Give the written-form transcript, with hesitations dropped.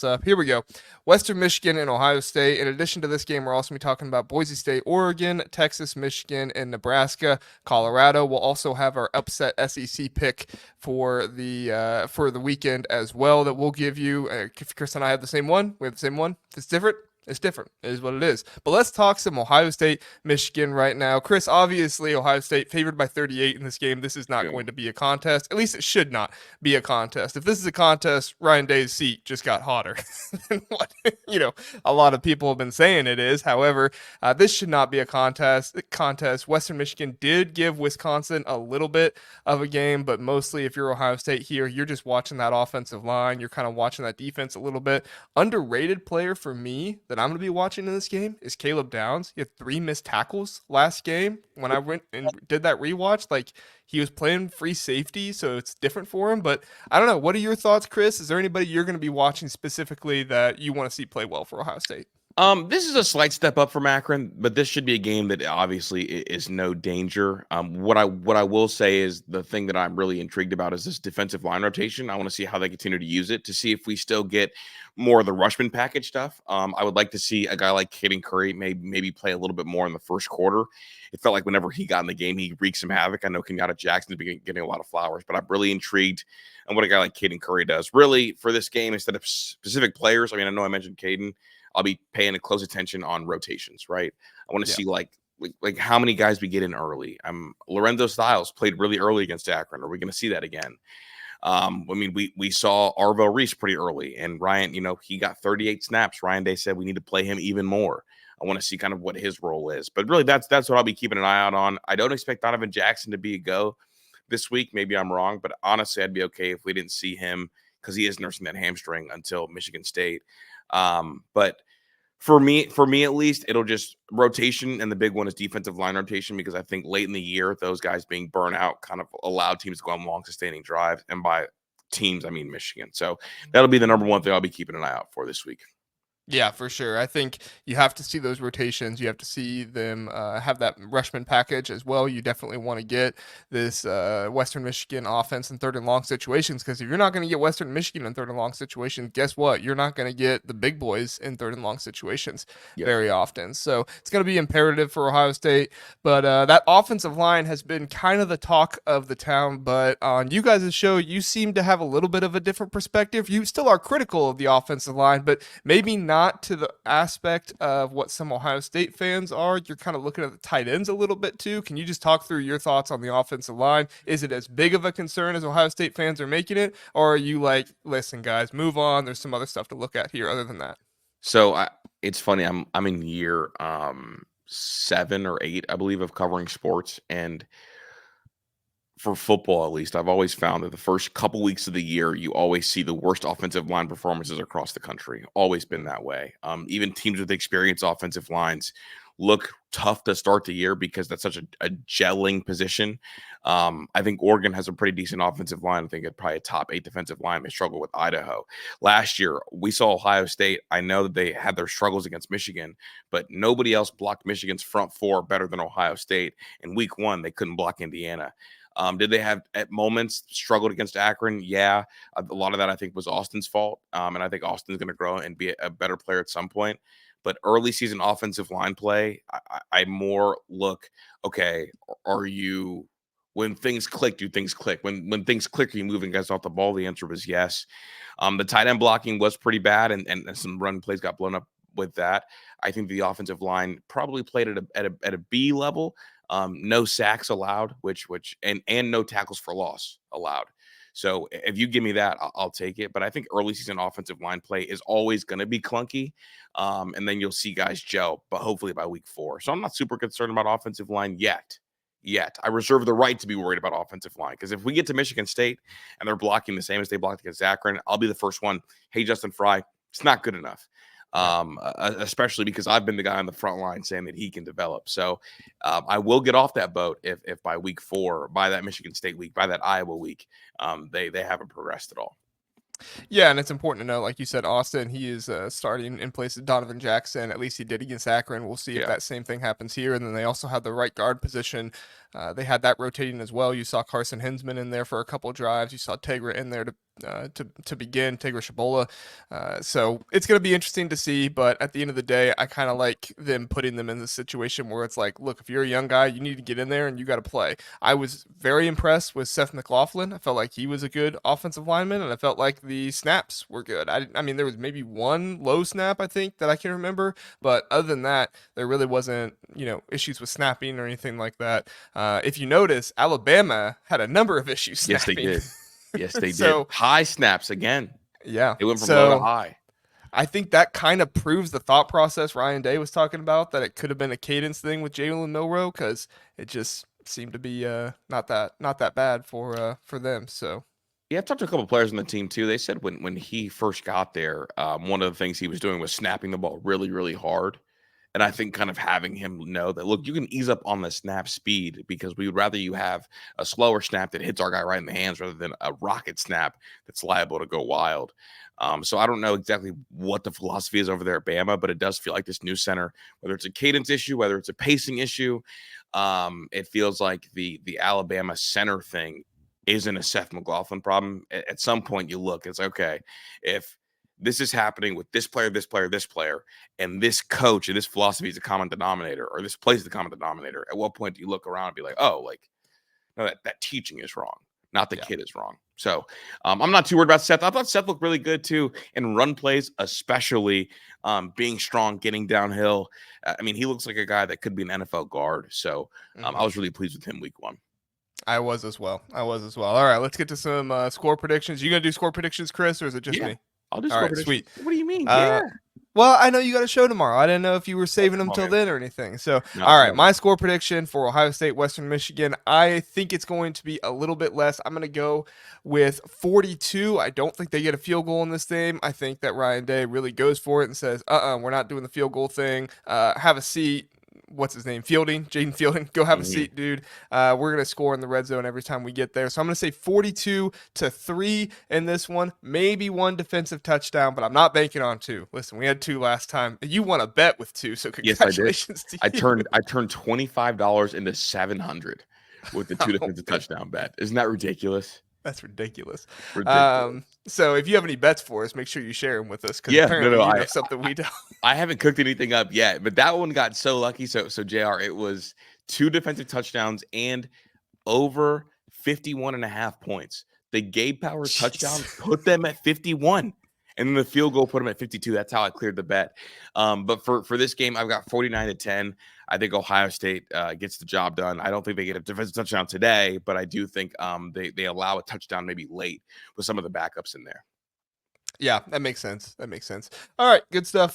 Here we go. Western Michigan and Ohio State. In addition to this game, we're also going to be talking about Boise State, Oregon, Texas, Michigan, and Nebraska. Colorado. We'll also have our upset SEC pick for the weekend as well that we'll give you. Kris and I have the same one. We have the same one. If it's different, it's different. It is what it is. But let's talk some Ohio State, Michigan right now. Kris, obviously, Ohio State favored by 38 in this game. This is not going to be a contest. At least it should not be a contest. If this is a contest, Ryan Day's seat just got hotter than what a lot of people have been saying it is. However, this should not be a contest. Western Michigan did give Wisconsin a little bit of a game, but mostly if you're Ohio State here, you're just watching that offensive line. You're kind of watching that defense a little bit. Underrated player for me that I'm going to be watching in this game is Caleb Downs. He had 3 missed tackles last game. When I went and did that rewatch, like he was playing free safety, so it's different for him. But I don't know. What are your thoughts, Kris? Is there anybody you're going to be watching specifically that you want to see play well for Ohio State? This is a slight step up from Akron, but this should be a game that obviously is no danger. What I will say is the thing that I'm really intrigued about is this defensive line rotation. I want to see how they continue to use it to see if we still get more of the Rushman package stuff. I would like to see a guy like Caden Curry maybe play a little bit more in the first quarter. It felt like whenever he got in the game, he wreaked some havoc. I know Kenyatta Jackson has been getting a lot of flowers, but I'm really intrigued on what a guy like Caden Curry does. Really, for this game, instead of specific players, I mean, I know I mentioned Caden. I'll be paying close attention on rotations, right? I want to see like how many guys we get in early. Lorenzo Stiles played really early against Akron. Are we going to see that again? I mean, we saw Arvo Reese pretty early, and Ryan, he got 38 snaps. Ryan Day said we need to play him even more. I want to see kind of what his role is. But really, that's what I'll be keeping an eye out on. I don't expect Donovan Jackson to be a go this week. Maybe I'm wrong, but honestly, I'd be okay if we didn't see him because he is nursing that hamstring until Michigan State. But for me at least, it'll just rotation, and the big one is defensive line rotation, because I think late in the year, those guys being burnt out kind of allowed teams to go on long sustaining drives, and by teams, I mean Michigan. So that'll be the number one thing I'll be keeping an eye out for this week. Yeah, for sure. I think you have to see those rotations. You have to see them have that Rushman package as well. You definitely want to get this Western Michigan offense in third and long situations, because if you're not going to get Western Michigan in third and long situations, guess what? You're not going to get the big boys in third and long situations very often. So it's going to be imperative for Ohio State. But that offensive line has been kind of the talk of the town. But on you guys' show, you seem to have a little bit of a different perspective. You still are critical of the offensive line, but maybe not to the aspect of what some Ohio State fans are. You're kind of looking at the tight ends a little bit too. Can you just talk through your thoughts on the offensive line? Is it as big of a concern as Ohio State fans are making it? Or are you like, listen, guys, move on. There's some other stuff to look at here other than that. So it's funny. I'm in year 7 or 8, I believe, of covering sports, and for football, at least, I've always found that the first couple weeks of the year, you always see the worst offensive line performances across the country. Always been that way. Even teams with experienced offensive lines look tough to start the year because that's such a gelling position. I think Oregon has a pretty decent offensive line. I think it's probably a top 8 defensive line. They struggle with Idaho. Last year, we saw Ohio State. I know that they had their struggles against Michigan, but nobody else blocked Michigan's front 4 better than Ohio State. In week 1, they couldn't block Indiana. Did they have at moments struggled against Akron? Yeah. A lot of that I think was Austin's fault. And I think Austin's going to grow and be a better player at some point. But early season offensive line play, I more look, okay, are you, when things click, do things click? When things click, are you moving guys off the ball? The answer was yes. The tight end blocking was pretty bad, and some run plays got blown up with that. I think the offensive line probably played at a B level. No sacks allowed, which and no tackles for loss allowed. So if you give me that, I'll take it. But I think early season offensive line play is always going to be clunky. And then you'll see guys gel, but hopefully by week 4. So I'm not super concerned about offensive line yet. I reserve the right to be worried about offensive line, because if we get to Michigan State and they're blocking the same as they blocked against Akron, I'll be the first one. Hey, Justin Fry, it's not good enough. Especially because I've been the guy on the front line saying that he can develop. So I will get off that boat if by week 4, by that Michigan State week, by that Iowa week, they haven't progressed at all. Yeah, and it's important to know, like you said, Austin, he is starting in place of Donovan Jackson. At least he did against Akron. We'll see if that same thing happens here. And then they also have the right guard position They had that rotating as well. You saw Carson Hinsman in there for a couple of drives. You saw Tegra in there to begin, Tegra Shabola. So it's going to be interesting to see. But at the end of the day, I kind of like them putting them in the situation where it's like, look, if you're a young guy, you need to get in there and you got to play. I was very impressed with Seth McLaughlin. I felt like he was a good offensive lineman, and I felt like the snaps were good. I mean, there was maybe one low snap, I think, that I can remember. But other than that, there really wasn't, issues with snapping or anything like that. If you notice, Alabama had a number of issues Yes, they snapping. did. Yes, they did. So, High snaps again. yeah. It went from low to So high. I think that kind of proves the thought process Ryan Day was talking about, that it could have been a cadence thing with Jalen Milroe, because it just seemed to be not that bad for them. So Yeah, I've talked to a couple of players on the team too. They said when he first got there, one of the things he was doing was snapping the ball really, really hard. And I think kind of having him know that, look, you can ease up on the snap speed, because we would rather you have a slower snap that hits our guy right in the hands rather than a rocket snap that's liable to go wild. So I don't know exactly what the philosophy is over there at Bama, but it does feel like this new center, whether it's a cadence issue, whether it's a pacing issue, it feels like the Alabama center thing isn't a Seth McLaughlin problem. At some point you look, it's okay, if this is happening with this player, this player, this player, and this coach and this philosophy is a common denominator, or this plays the common denominator, at what point do you look around and be like, oh, like, no, that teaching is wrong, not the yeah. kid is wrong. So I'm not too worried about Seth. I thought Seth looked really good too in run plays, especially being strong, getting downhill. I mean, he looks like a guy that could be an NFL guard. So I was really pleased with him week one. I was as well. All right, let's get to some score predictions. You gonna do score predictions, Kris, or is it just Yeah, me? I'll just All go right, sweet. What do you mean? Uh, Yeah. Well, I know you got a show tomorrow. I didn't know if you were saving them Come on, till man. then or anything. So, No, all right, no. my score prediction for Ohio State, Western Michigan, I think it's going to be a little bit less. I'm going to go with 42. I don't think they get a field goal in this game. I think that Ryan Day really goes for it and says, we're not doing the field goal thing. Have a seat. What's his name? Jaden Fielding. Go have a seat, dude. We're going to score in the red zone every time we get there. So I'm going to say 42-3 in this one. Maybe one defensive touchdown, but I'm not banking on two. Listen, we had two last time. You won a bet with two, so congratulations Yes, I did. to you. I turned $25 into $700 with the two defensive touchdown bet. Isn't that ridiculous? That's ridiculous. Ridiculous. So if you have any bets for us, make sure you share them with us, because Yeah, apparently no, you know something we don't. I haven't cooked anything up yet, but that one got so lucky. So JR, it was two defensive touchdowns and over 51.5 points. The Gabe Powers touchdown put them at 51. And then the field goal put them at 52. That's how I cleared the bet. But for this game, I've got 49-10. I think Ohio State gets the job done. I don't think they get a defensive touchdown today, but I do think they allow a touchdown maybe late with some of the backups in there. Yeah, that makes sense. All right, good stuff there.